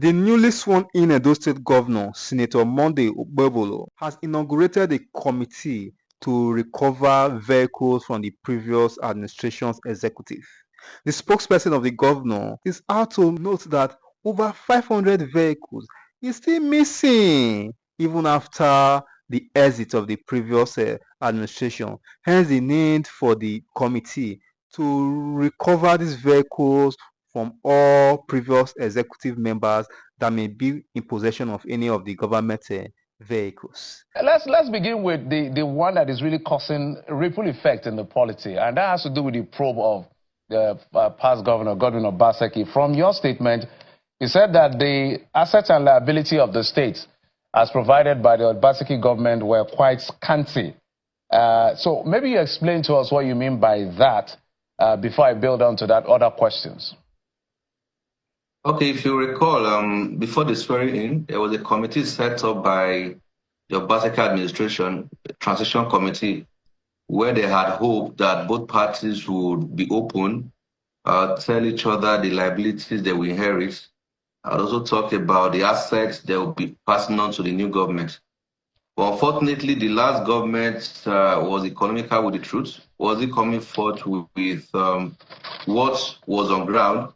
The newly sworn-in Edo State Governor, Senator Monday Okpebolo, has inaugurated a committee to recover vehicles from the previous administration's executive. The spokesperson of the governor is out to note that over 500 vehicles is still missing even after the exit of the previous administration. Hence the need for the committee to recover these vehicles from all previous executive members that may be in possession of any of the government vehicles. Let's begin with the one that is really causing ripple effect in the polity, and that has to do with the probe of the past governor, Godwin Obaseki. From your statement, you said that the assets and liability of the state as provided by the Obaseki government were quite scanty. So maybe you explain to us what you mean by that before I build on to that other questions. Okay, if you recall, before the swearing-in, there was a committee set up by the Obaseki administration, a transition committee, where they had hoped that both parties would be open, tell each other the liabilities they will inherit, and also talk about the assets they will be passing on to the new government. But unfortunately, the last government was economical with the truth, wasn't coming forth with what was on ground.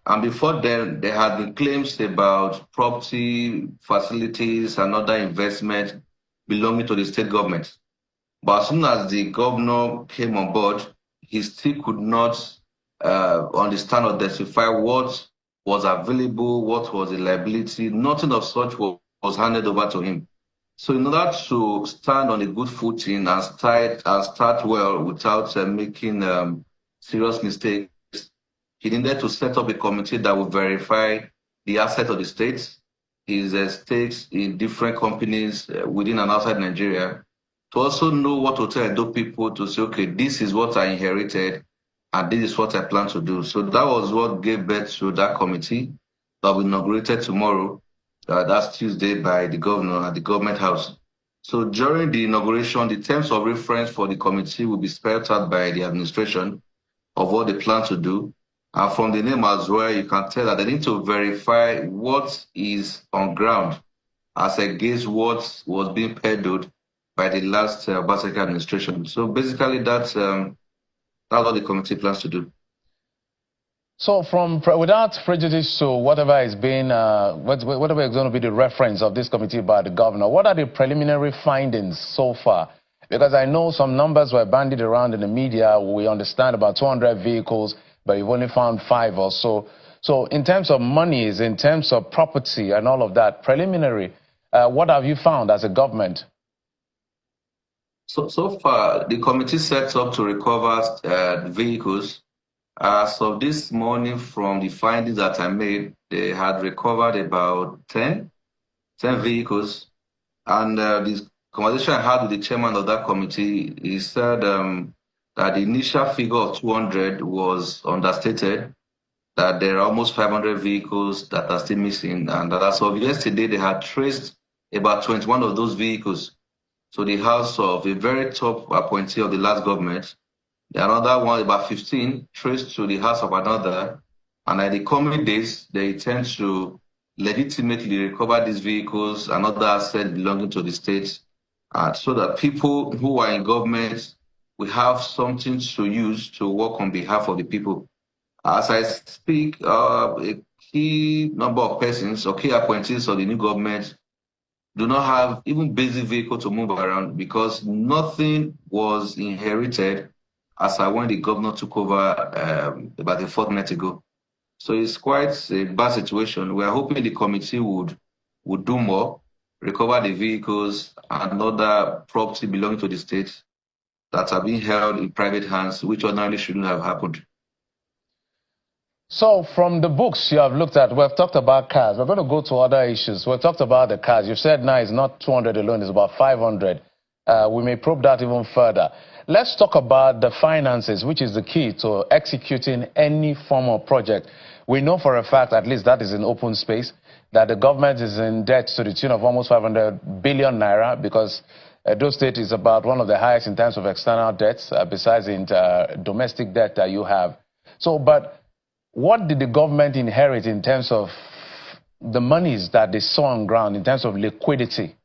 And before then, there had been claims about property, facilities, and other investment belonging to the state government. But as soon as the governor came on board, he still could not understand or decipher what was available, what was the liability. Nothing of such was handed over to him. So in order to stand on a good footing and start well without making serious mistakes, he needed to set up a committee that would verify the assets of the state, his stakes in different companies within and outside Nigeria, to also know what to tell those people to say, okay, this is what I inherited and this is what I plan to do. So that was what gave birth to that committee that will be inaugurated tomorrow. That's Tuesday by the governor at the government house. So during the inauguration, the terms of reference for the committee will be spelled out by the administration of what they plan to do. And from the name as well, you can tell that they need to verify what is on ground as against what was being peddled by the last Obaseki administration. So basically, that's what the committee plans to do. So, without prejudice to whatever is being, whatever is going to be the reference of this committee by the governor, what are the preliminary findings so far? Because I know some numbers were bandied around in the media. We understand about 200 vehicles, but you've only found 5 or so. So, in terms of monies, in terms of property and all of that, preliminary, what have you found as a government? So far, the committee set up to recover vehicles. As of this morning, from the findings that I made, they had recovered about 10 vehicles. And this conversation I had with the chairman of that committee, he said that the initial figure of 200 was understated, that there are almost 500 vehicles that are still missing. And that as of yesterday, they had traced about 21 of those vehicles to the house of a very top appointee of the last government. Another one, about 15, traced to the house of another. And in the coming days, they intend to legitimately recover these vehicles and other assets belonging to the state, so that people who are in government will have something to use to work on behalf of the people. As I speak, a key number of persons or key appointees of the new government do not have even basic vehicle to move around because nothing was inherited as when the governor took over about a fortnight ago. So it's quite a bad situation. We are hoping the committee would do more, recover the vehicles and other property belonging to the state that are being held in private hands, which ordinarily shouldn't have happened. So from the books you have looked at, we've talked about cars. We're going to go to other issues. We've talked about the cars. You've said now it's not 200 alone, it's about 500. We may probe that even further. Let's talk about the finances, which is the key to executing any form of project. We know for a fact, at least that is in open space, that the government is in debt to the tune of almost 500 billion naira because Edo State is about one of the highest in terms of external debts, besides the domestic debt that you have. So, but what did the government inherit in terms of the monies that they saw on ground in terms of liquidity?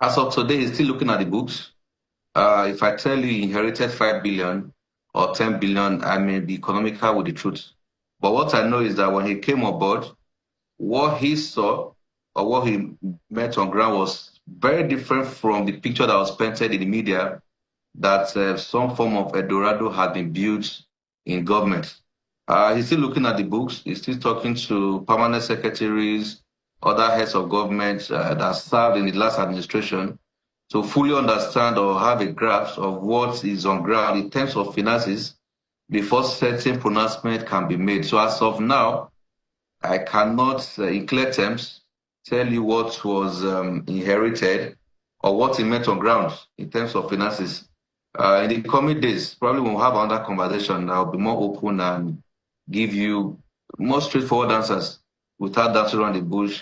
As of today, he's still looking at the books. If I tell you he inherited 5 billion or 10 billion, I may be economical with the truth. But what I know is that when he came aboard, what he saw or what he met on ground was very different from the picture that was painted in the media, that some form of Eldorado had been built in government. He's still looking at the books. He's still talking to permanent secretaries, other heads of government that served in the last administration to fully understand or have a grasp of what is on ground in terms of finances before certain pronouncement can be made. So as of now, I cannot, in clear terms, tell you what was inherited or what he met on ground in terms of finances. In the coming days, probably we'll have another conversation. I'll be more open and give you more straightforward answers without dancing around the bush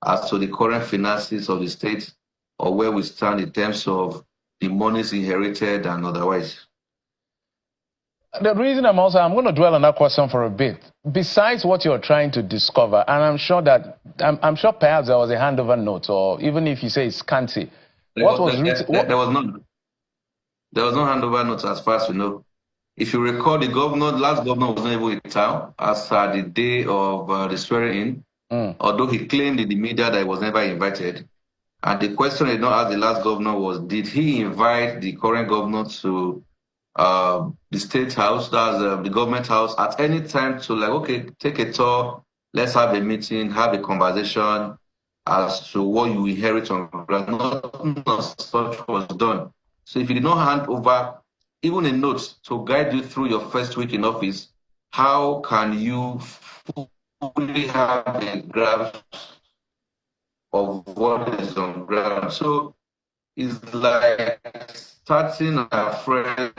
as to the current finances of the state or where we stand in terms of the monies inherited and otherwise. The reason I'm going to dwell on that question for a bit. Besides what you're trying to discover, and I'm sure perhaps there was a handover note, or even if you say it's scanty, there was none. There was no handover note as far as we know. If you recall, the last governor was not even in town as at the day of the swearing in, although he claimed in the media that he was never invited. And the question they did not ask the last governor was, did he invite the current governor to the state house, that's the government house, at any time to like, okay, take a tour, let's have a meeting, have a conversation as to what you inherit on ground. Nothing of such was done. So if you did not hand over even a note to guide you through your first week in office, how can you fully have a grasp of what is on ground? So it's like starting afresh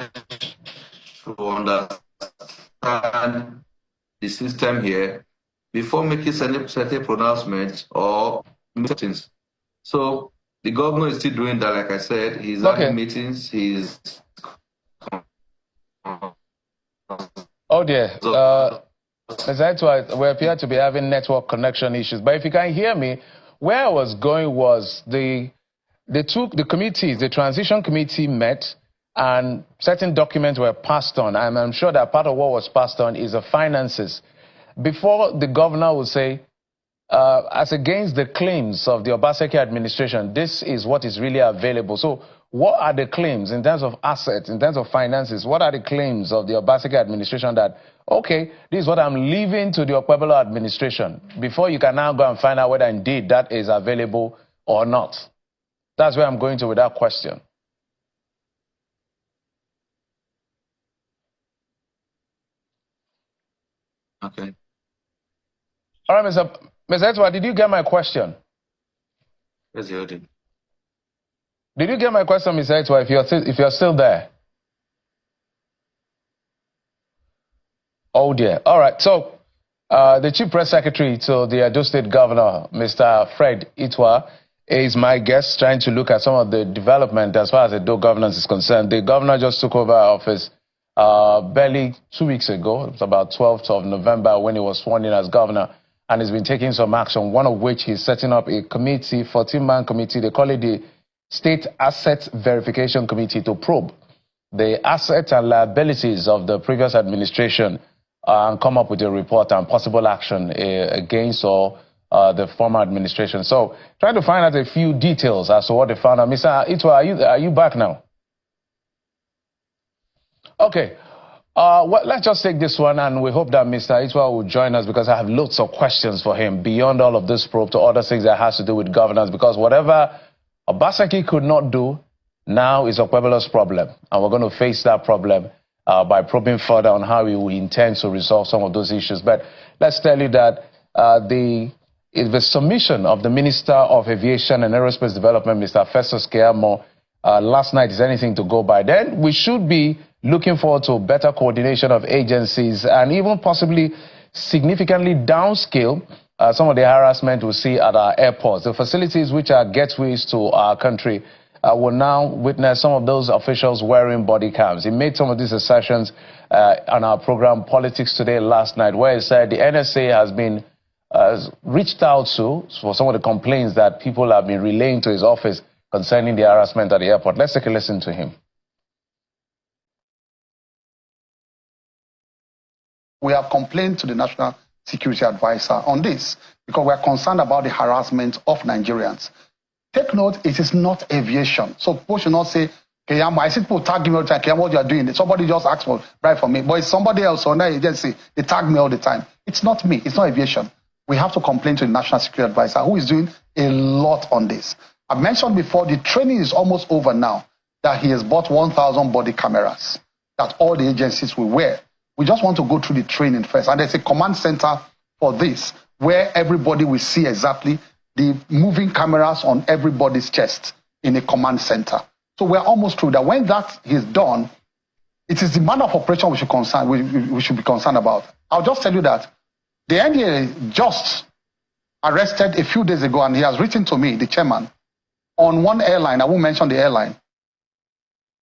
to understand the system here before making certain pronouncements or meetings. So the governor is still doing that, like I said. He's having meetings. He's... Oh dear. We appear to be having network connection issues. But if you can hear me, where I was going was the committees, the transition committee met, and certain documents were passed on. And I'm sure that part of what was passed on is the finances. Before the governor would say, as against the claims of the Obaseki administration, this is what is really available. So what are the claims in terms of assets, in terms of finances? What are the claims of the Obaseki administration that, okay, this is what I'm leaving to the Okpebolo administration, before you can now go and find out whether indeed that is available or not? That's where I'm going to with that question. Okay. All right, Mr. Etwa, did you get my question? Yes, you did. Did you get my question, Mr. Etwa, if you're still there? Oh, dear. All right. So, the Chief Press Secretary to the Edo State Governor, Mr. Fred Itwa, is my guest, trying to look at some of the development as far as Edo governance is concerned. The governor just took over office barely 2 weeks ago. It was about 12th of November when he was sworn in as governor, and he's been taking some action, one of which he's setting up a committee, 14-man committee. They call it the State Asset Verification Committee, to probe the assets and liabilities of the previous administration and come up with a report and possible action against or the former administration. So, trying to find out a few details as to what they found out. Mr. Itwa, are you back now? Okay. Well, let's just take this one, and we hope that Mr. Itwa will join us, because I have lots of questions for him beyond all of this probe to other things that has to do with governance, because whatever Obaseki could not do now is Okpebolo's problem, and we're going to face that problem by probing further on how we intend to resolve some of those issues. But let's tell you that the submission of the Minister of Aviation and Aerospace Development, Mr. Festus Keyamo, last night is anything to go by. Then we should be looking forward to better coordination of agencies and even possibly significantly downscale some of the harassment we see at our airports. The facilities which are gateways to our country will now witness some of those officials wearing body cams. He made some of these assertions on our program Politics Today last night, where he said the NSA has been reached out to for some of the complaints that people have been relaying to his office concerning the harassment at the airport. Let's take a listen to him. We have complained to the National Security Advisor on this because we are concerned about the harassment of Nigerians. Take note, it is not aviation. So people should not say, Keyamo, I see people tag me all the time, Keyamo, what you are doing. Somebody just asked for bribe for me. But it's somebody else on that agency. They tag me all the time. It's not me. It's not aviation. We have to complain to the National Security Advisor, who is doing a lot on this. I mentioned before, the training is almost over now, that he has bought 1,000 body cameras that all the agencies will wear. We just want to go through the training first. And there's a command center for this, where everybody will see exactly the moving cameras on everybody's chest in a command center. So we're almost through that. When that is done, it is the manner of operation we should be concerned about. I'll just tell you that the NDA just arrested a few days ago, and he has written to me, the chairman, on one airline, I won't mention the airline,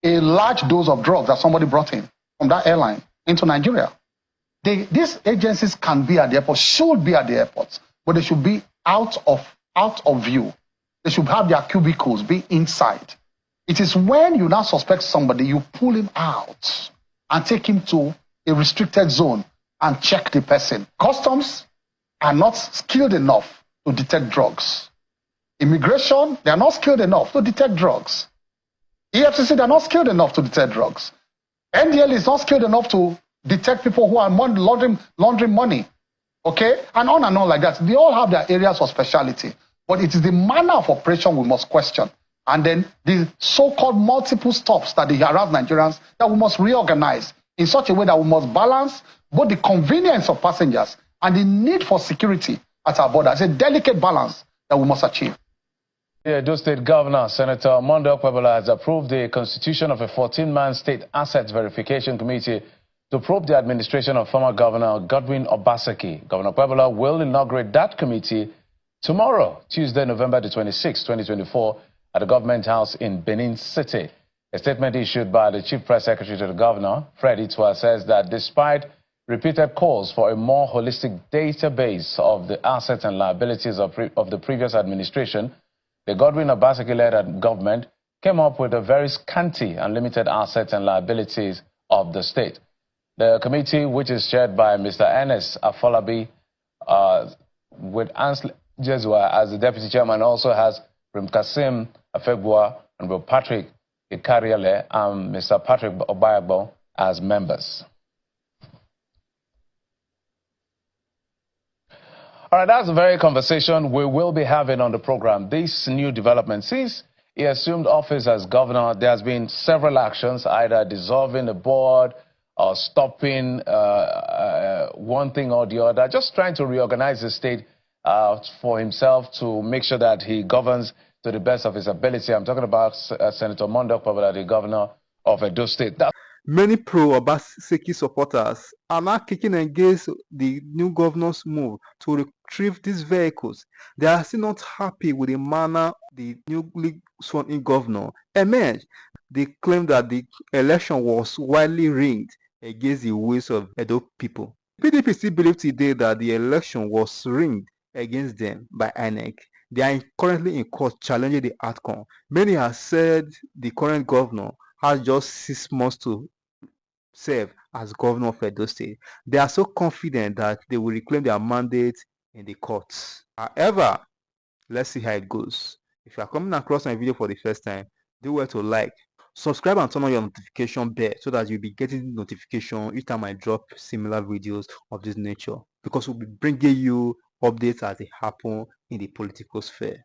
a large dose of drugs that somebody brought in from that airline into Nigeria. These agencies can be at the airport, should be at the airports, but they should be out of view. They should have their cubicles, be inside. It is when you now suspect somebody, you pull him out and take him to a restricted zone and check the person. Customs are not skilled enough to detect drugs. Immigration, they are not skilled enough to detect drugs. EFCC, they are not skilled enough to detect drugs. NDL is not skilled enough to detect people who are laundering money. Okay? And on like that. They all have their areas of specialty. But it is the manner of operation we must question. And then the so-called multiple stops that they harass Nigerians, that we must reorganize in such a way that we must balance both the convenience of passengers and the need for security at our border. It's a delicate balance that we must achieve. The Edo State Governor, Senator Nnamdi Okpebolo, has approved the constitution of a 14-man state assets verification committee to probe the administration of former Governor Godwin Obaseki. Governor Okpebolo will inaugurate that committee tomorrow, Tuesday, November the 26th, 2024, at the Government House in Benin City. A statement issued by the Chief Press Secretary to the Governor, Fred Itwa, says that despite repeated calls for a more holistic database of the assets and liabilities of the previous administration, the Godwin Obaseki-led government came up with a very scanty and limited assets and liabilities of the state. The committee, which is chaired by Mr. Ernest Afolabi, with Ansley Jesua as the deputy chairman, also has Prim Kasim Afegwa and Bro Patrick Ikariale and Mr. Patrick Obayagbo as members. All right, that's the very conversation we will be having on the program. This new development, since he assumed office as governor, there has been several actions, either dissolving the board or stopping one thing or the other, just trying to reorganize the state for himself to make sure that he governs to the best of his ability. I'm talking about Senator Nnamdi Okpebolo, the governor of Edo State. Many pro-Obaseki supporters are now kicking against the new governor's move to retrieve these vehicles. They are still not happy with the manner the newly sworn-in governor emerged. They claim that the election was widely rigged against the wills of Edo people. PDP still believe today that the election was rigged against them by INEC. They are currently in court challenging the outcome. Many have said the current governor has just 6 months to serve as governor of Edo State. They are so confident that they will reclaim their mandate in the courts. However, let's see how it goes. If you are coming across my video for the first time, do well to like, subscribe and turn on your notification bell so that you'll be getting notification each time I drop similar videos of this nature, because we'll be bringing you updates as they happen in the political sphere.